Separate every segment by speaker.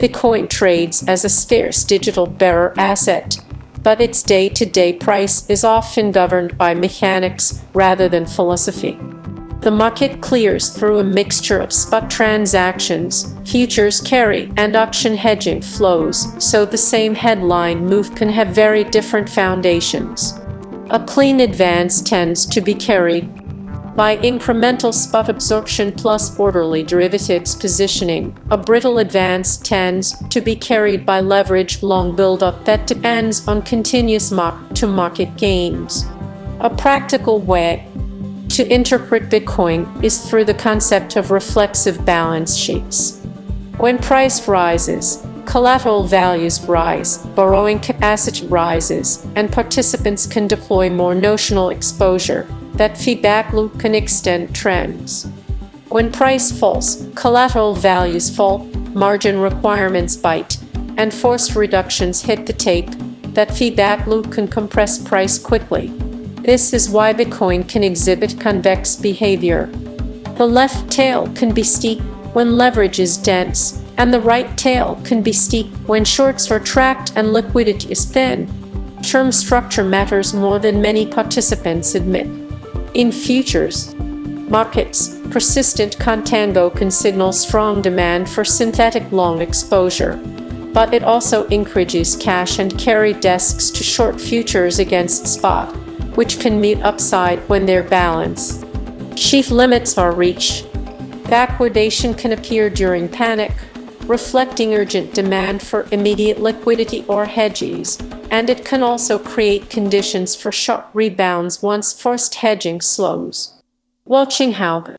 Speaker 1: Bitcoin trades as a scarce digital bearer asset, but its day-to-day price is often governed by mechanics rather than philosophy. The market clears through a mixture of spot transactions, futures carry, and auction hedging flows, so the same headline move can have very different foundations. A clean advance tends to be carried by incremental spot absorption plus orderly derivatives positioning. A brittle advance tends to be carried by leveraged long buildup that depends on continuous mark-to-market gains. A practical way to interpret Bitcoin is through the concept of reflexive balance sheets. When price rises, collateral values rise, borrowing capacity rises, and participants can deploy more notional exposure. That feedback loop can extend trends. When price falls, collateral values fall, margin requirements bite, and forced reductions hit the tape. That feedback loop can compress price quickly. This is why Bitcoin can exhibit convex behavior. The left tail can be steep when leverage is dense, and the right tail can be steep when shorts are tracked and liquidity is thin. Term structure matters more than many participants admit. In futures markets, persistent contango can signal strong demand for synthetic long exposure, but it also encourages cash and carry desks to short futures against spot, which can meet upside when they're balanced. Chief limits are reached. Backwardation can appear during panic, reflecting urgent demand for immediate liquidity or hedges, and it can also create conditions for sharp rebounds once forced hedging slows. Watching how the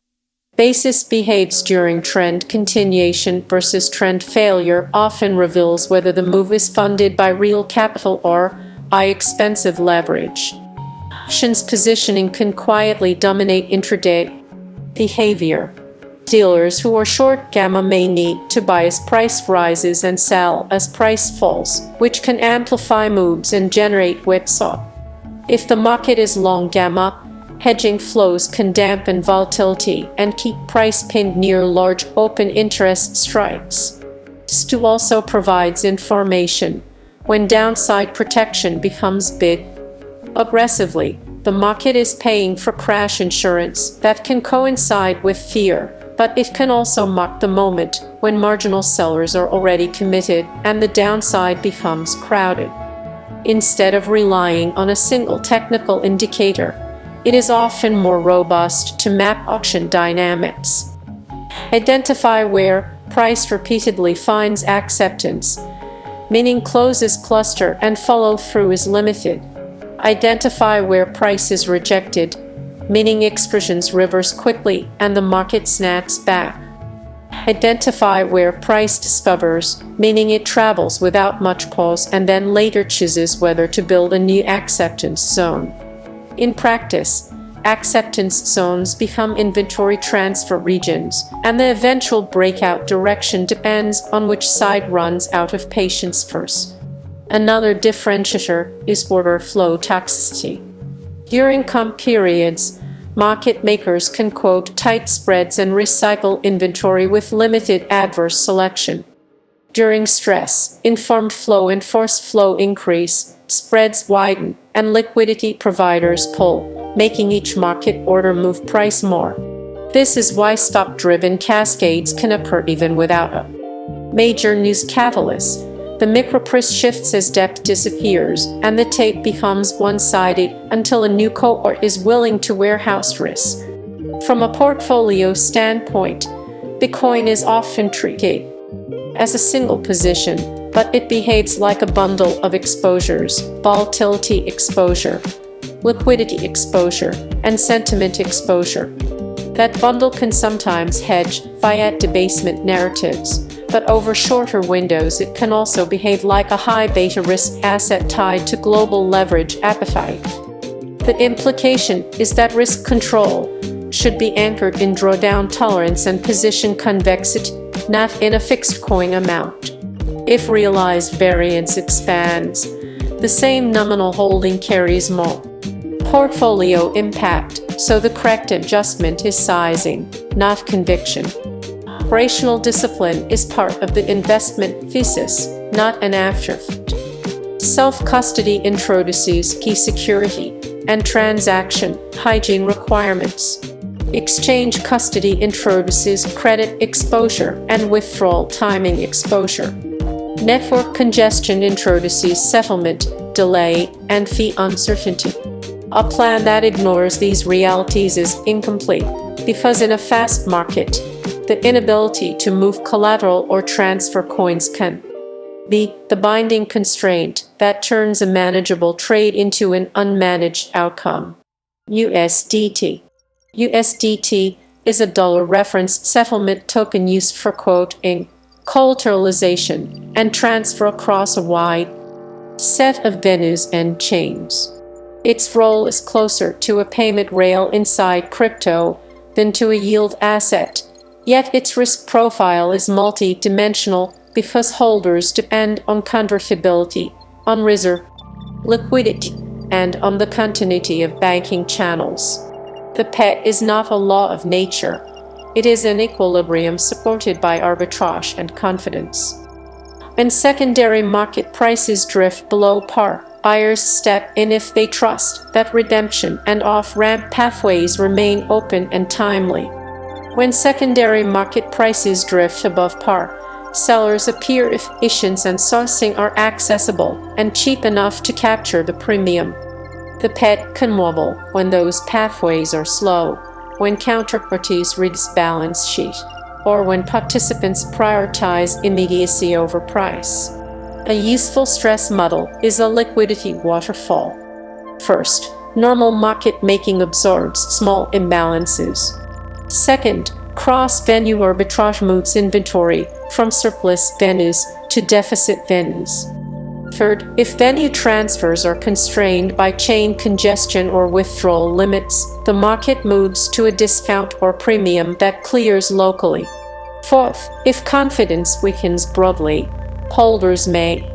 Speaker 1: basis behaves during trend continuation versus trend failure often reveals whether the move is funded by real capital or by expensive leverage. Options positioning can quietly dominate intraday behavior. Dealers who are short gamma may need to buy as price rises and sell as price falls, which can amplify moves and generate whipsaw. If the market is long gamma, hedging flows can dampen volatility and keep price pinned near large open interest strikes. STU also provides information when downside protection becomes bid aggressively. The market is paying for crash insurance that can coincide with fear, but it can also mark the moment when marginal sellers are already committed and the downside becomes crowded. Instead of relying on a single technical indicator, it is often more robust to map auction dynamics. Identify where price repeatedly finds acceptance, meaning closes cluster and follow-through is limited. Identify where price is rejected, meaning expressions reverse quickly and the market snaps back. Identify where price discovers, meaning it travels without much pause and then later chooses whether to build a new acceptance zone. In practice, acceptance zones become inventory transfer regions, and the eventual breakout direction depends on which side runs out of patience first. Another differentiator is order flow toxicity. During calm periods, market makers can quote tight spreads and recycle inventory with limited adverse selection. During stress, informed flow and forced flow increase, spreads widen, and liquidity providers pull, making each market order move price more. This is why stock-driven cascades can occur even without a major news catalyst. The microprice shifts as depth disappears, and the tape becomes one-sided until a new cohort is willing to warehouse risk. From a portfolio standpoint, Bitcoin is often treated as a single position, but it behaves like a bundle of exposures: volatility exposure, liquidity exposure, and sentiment exposure. That bundle can sometimes hedge fiat debasement narratives, but over shorter windows it can also behave like a high beta risk asset tied to global leverage appetite. The implication is that risk control should be anchored in drawdown tolerance and position convexity, not in a fixed coin amount. If realized variance expands, the same nominal holding carries more portfolio impact, so the correct adjustment is sizing, not conviction. Operational discipline is part of the investment thesis, not an afterthought. Self-custody introduces key security and transaction hygiene requirements. Exchange custody introduces credit exposure and withdrawal timing exposure. Network congestion introduces settlement, delay, and fee uncertainty. A plan that ignores these realities is incomplete, because in a fast market, the inability to move collateral or transfer coins can be the binding constraint that turns a manageable trade into an unmanaged outcome. USDT. USDT is a dollar referenced settlement token used for quoting, collateralization, and transfer across a wide set of venues and chains. Its role is closer to a payment rail inside crypto than to a yield asset, yet its risk profile is multi-dimensional because holders depend on convertibility, on reserve liquidity, and on the continuity of banking channels. The pet is not a law of nature. It is an equilibrium supported by arbitrage and confidence. When secondary market prices drift below par, buyers step in if they trust that redemption and off-ramp pathways remain open and timely. When secondary market prices drift above par, sellers appear if issuance and sourcing are accessible and cheap enough to capture the premium. The pet can wobble when those pathways are slow, when counterparties read its balance sheet, or when participants prioritize immediacy over price. A useful stress model is a liquidity waterfall. First, normal market making absorbs small imbalances. Second, cross-venue arbitrage moves inventory from surplus venues to deficit venues. Third, if venue transfers are constrained by chain congestion or withdrawal limits, the market moves to a discount or premium that clears locally. Fourth, if confidence weakens broadly, holders may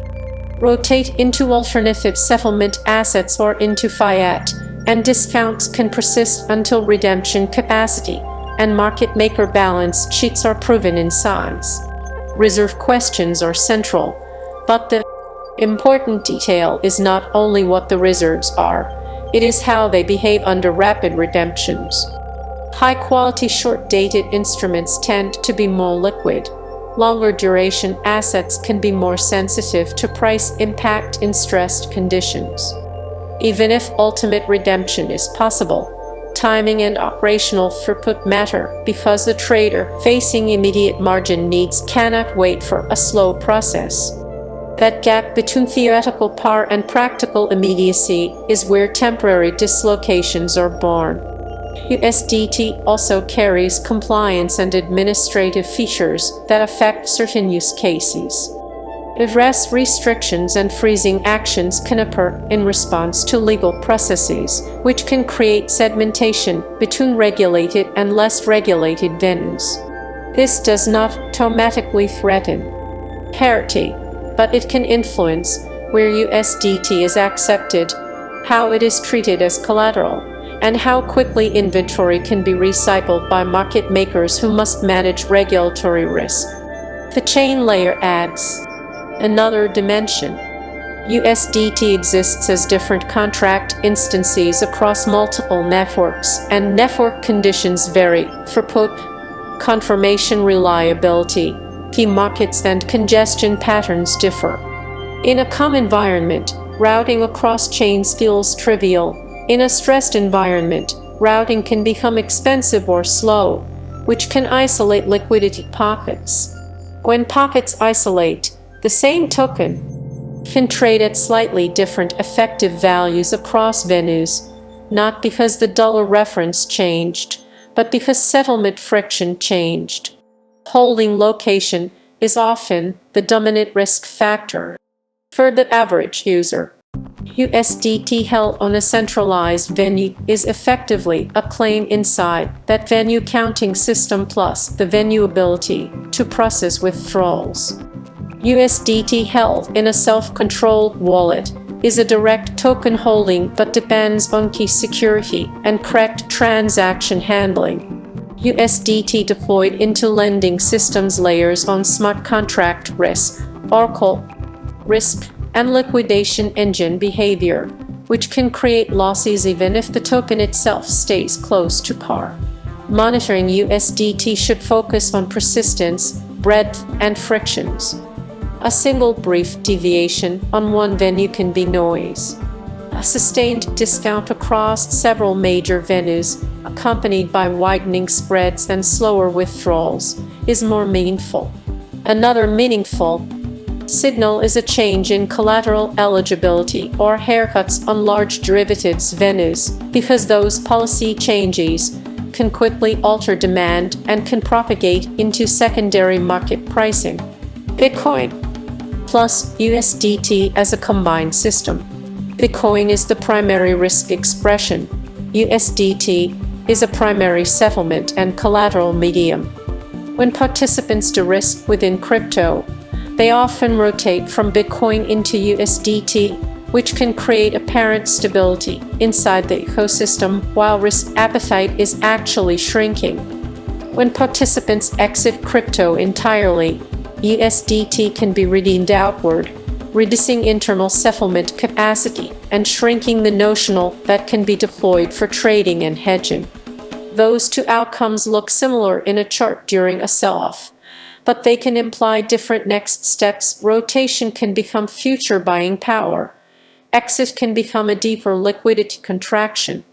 Speaker 1: rotate into alternative settlement assets or into fiat, and discounts can persist until redemption capacity and market maker balance sheets are proven in size. Reserve questions are central, but the important detail is not only what the reserves are, it is how they behave under rapid redemptions. High-quality short-dated instruments tend to be more liquid. Longer duration assets can be more sensitive to price impact in stressed conditions. Even if ultimate redemption is possible, timing and operational throughput matter because the trader facing immediate margin needs cannot wait for a slow process. That gap between theoretical par and practical immediacy is where temporary dislocations are born. USDT also carries compliance and administrative features that affect certain use cases. Egress restrictions and freezing actions can occur in response to legal processes, which can create segmentation between regulated and less regulated venues. This does not automatically threaten parity, but it can influence where USDT is accepted, how it is treated as collateral, and how quickly inventory can be recycled by market makers who must manage regulatory risk. The chain layer adds another dimension. USDT exists as different contract instances across multiple networks, and network conditions vary for throughput, confirmation reliability, key markets and congestion patterns differ. In a calm environment, routing across chains feels trivial. In a stressed environment, routing can become expensive or slow, which can isolate liquidity pockets. When pockets isolate, the same token can trade at slightly different effective values across venues, not because the dollar reference changed, but because settlement friction changed. Holding location is often the dominant risk factor. For the average user, USDT held on a centralized venue is effectively a claim inside that venue counting system plus the venue ability to process withdrawals. USDT held in a self-controlled wallet is a direct token holding but depends on key security and correct transaction handling. USDT deployed into lending systems layers on smart contract risk, Oracle risk, and liquidation engine behavior, which can create losses even if the token itself stays close to par. Monitoring USDT should focus on persistence, breadth, and frictions. A single brief deviation on one venue can be noise. A sustained discount across several major venues, accompanied by widening spreads and slower withdrawals, is more meaningful. Another meaningful signal is a change in collateral eligibility or haircuts on large derivatives venues, because those policy changes can quickly alter demand and can propagate into secondary market pricing. Bitcoin plus USDT as a combined system. Bitcoin is the primary risk expression. USDT is a primary settlement and collateral medium. When participants de-risk within crypto, they often rotate from Bitcoin into USDT, which can create apparent stability inside the ecosystem while risk appetite is actually shrinking. When participants exit crypto entirely, USDT can be redeemed outward, reducing internal settlement capacity and shrinking the notional that can be deployed for trading and hedging. Those two outcomes look similar in a chart during a sell-off, but they can imply different next steps. Rotation can become future buying power. Exit can become a deeper liquidity contraction.